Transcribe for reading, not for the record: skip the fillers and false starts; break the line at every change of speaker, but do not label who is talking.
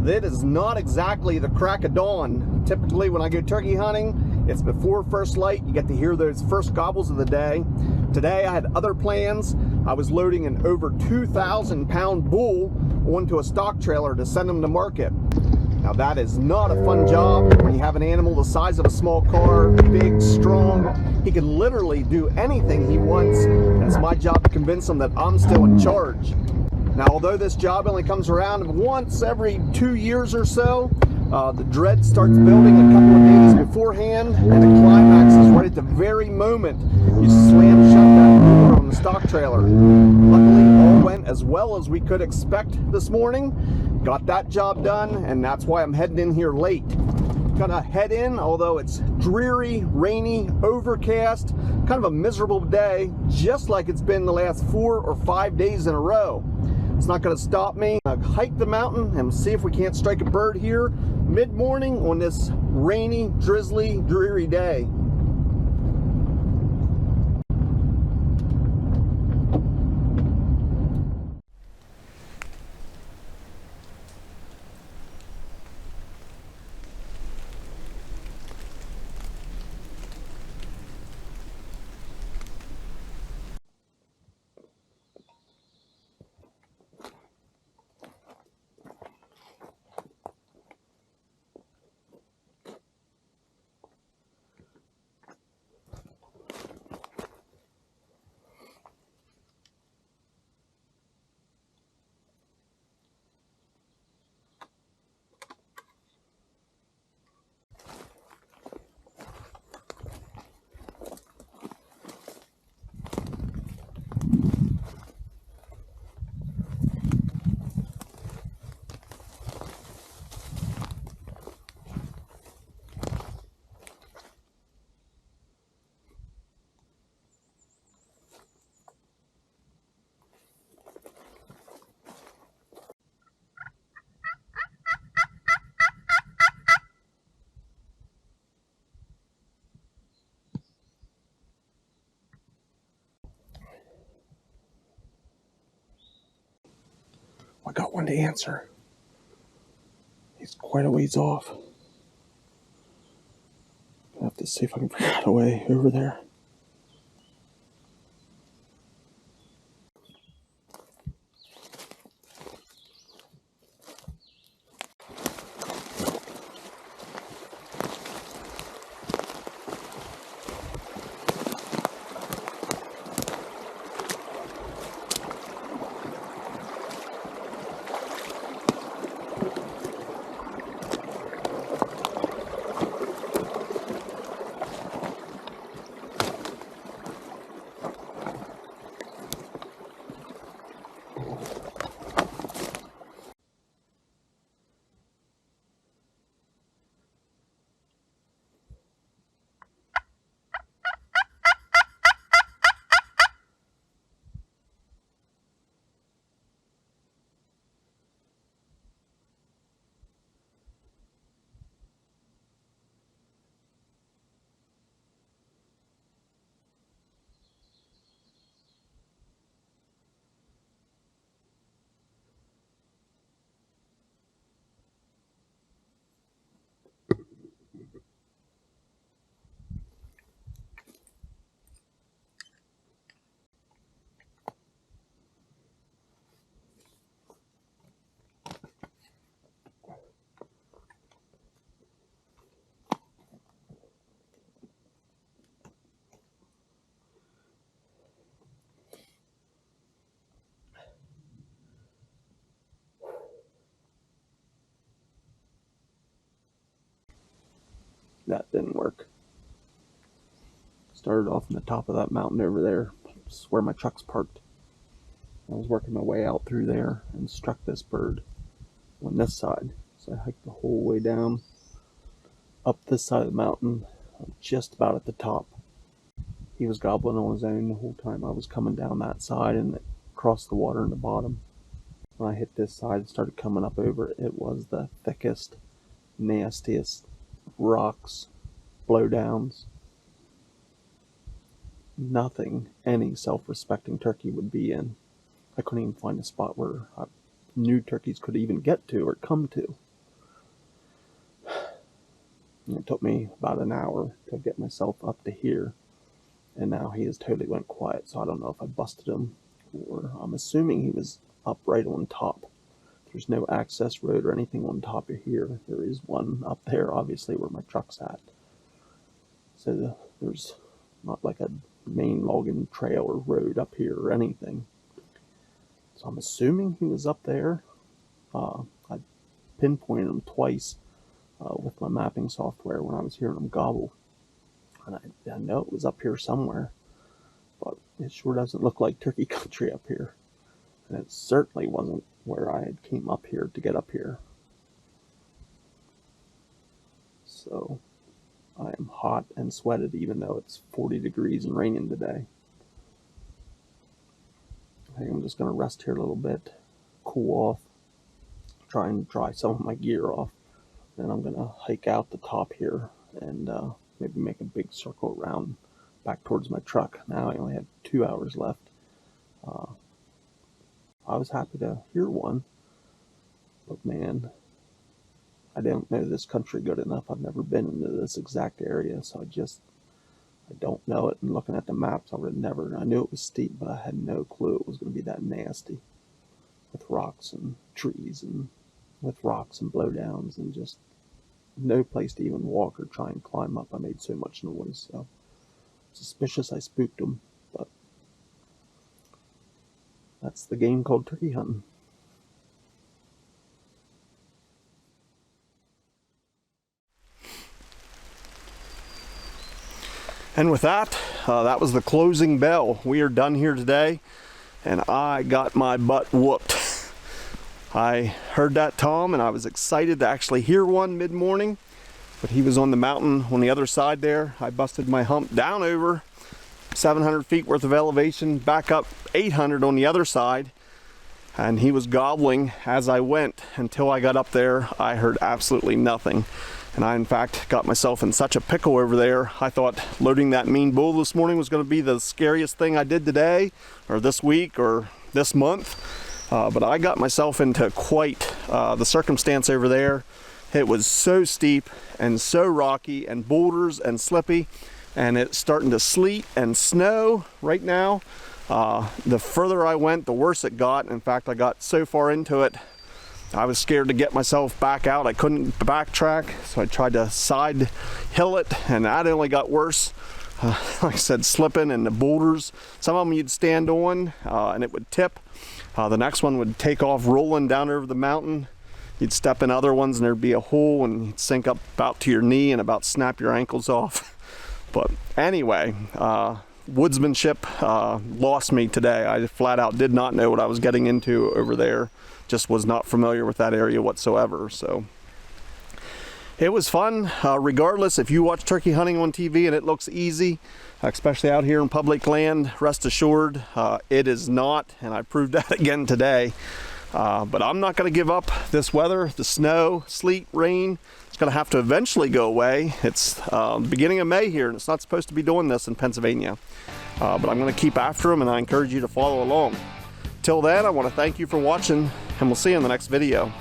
That is not exactly the crack of dawn. Typically when I go turkey hunting, it's before first light. You get to hear those first gobbles of the day. Today I had other plans. I was loading an over 2,000 pound bull onto a stock trailer to send him to market. Now that is not a fun job when you have an animal the size of a small car, big, strong. He can literally do anything he wants, and it's my job to convince him that I'm still in charge. Now, although this job only comes around once every 2 years or so, the dread starts building a couple of days beforehand, and the climax is right at the very moment you slam shut that door on the stock trailer. Luckily, all went as well as we could expect this morning. Got that job done, and that's why I'm heading in here late. Gonna head in, although it's dreary, rainy, overcast, kind of a miserable day, just like it's been the last 4 or 5 days in a row. It's not going to stop me. I'll hike the mountain and see if we can't strike a bird here mid-morning on this rainy, drizzly, dreary day. I got one to answer. He's quite a ways off. I'll have to see if I can figure out a way over there. That didn't work. Started off on the top of that mountain over there. This is where my truck's parked. I was working my way out through there and struck this bird on this side. So I hiked the whole way down, up this side of the mountain, just about at the top. He was gobbling on his own the whole time I was coming down that side and across the water in the bottom. When I hit this side and started coming up over it, it was the thickest, nastiest rocks, blowdowns. Nothing any self-respecting turkey would be in. I couldn't even find a spot where I knew turkeys could even get to or come to. And it took me about an hour to get myself up to here. And now he has totally went quiet, so I don't know if I busted him, or I'm assuming he was up right on top. There's no access road or anything on top of here. There is one up there, obviously, where my truck's at. So there's not like a main logging trail or road up here or anything. So I'm assuming he was up there. I pinpointed him twice with my mapping software when I was hearing him gobble. And I know it was up here somewhere, but it sure doesn't look like turkey country up here. And it certainly wasn't where I had came up here to get up here. So I am hot and sweated even though it's 40 degrees and raining today. I think I'm just going to rest here a little bit, cool off, try and dry some of my gear off. Then I'm going to hike out the top here and maybe make a big circle around back towards my truck. Now I only have 2 hours left. I was happy to hear one, but man, I don't know this country good enough. I've never been into this exact area, so I don't know it. And looking at the maps, I knew it was steep, but I had no clue it was going to be that nasty with rocks and trees and with rocks and blowdowns and just no place to even walk or try and climb up. I made so much noise, so suspicious I spooked them, but that's the game called turkey hunting. And with that, that was the closing bell. We are done here today, and I got my butt whooped. I heard that Tom, and I was excited to actually hear one mid-morning, but he was on the mountain on the other side there. I busted my hump down over 700 feet worth of elevation, back up 800 on the other side, and he was gobbling as I went. Until I got up there, I heard absolutely nothing. And I, in fact, got myself in such a pickle over there. I thought loading that mean bull this morning was going to be the scariest thing I did today, or this week, or this month. But I got myself into quite the circumstance over there. It was so steep and so rocky and boulders and slippy, and it's starting to sleet and snow right now. The further I went, the worse it got. In fact, I got so far into it, I was scared to get myself back out. I couldn't backtrack, so I tried to side hill it, and that only got worse. Like I said, slipping, and the boulders, some of them you'd stand on and it would tip. The next one would take off rolling down over the mountain. You'd step in other ones and there'd be a hole and you'd sink up about to your knee and about snap your ankles off. But anyway, woodsmanship lost me today. I flat out did not know what I was getting into over there. Just was not familiar with that area whatsoever. So it was fun. Regardless, if you watch turkey hunting on TV and it looks easy, especially out here in public land, rest assured it is not, and I proved that again today. But I'm not going to give up. This weather, the snow, sleet, rain, it's going to have to eventually go away. It's beginning of May here, and it's not supposed to be doing this in Pennsylvania. But I'm going to keep after them, and I encourage you to follow along. Till then, I want to thank you for watching, and we'll see you in the next video.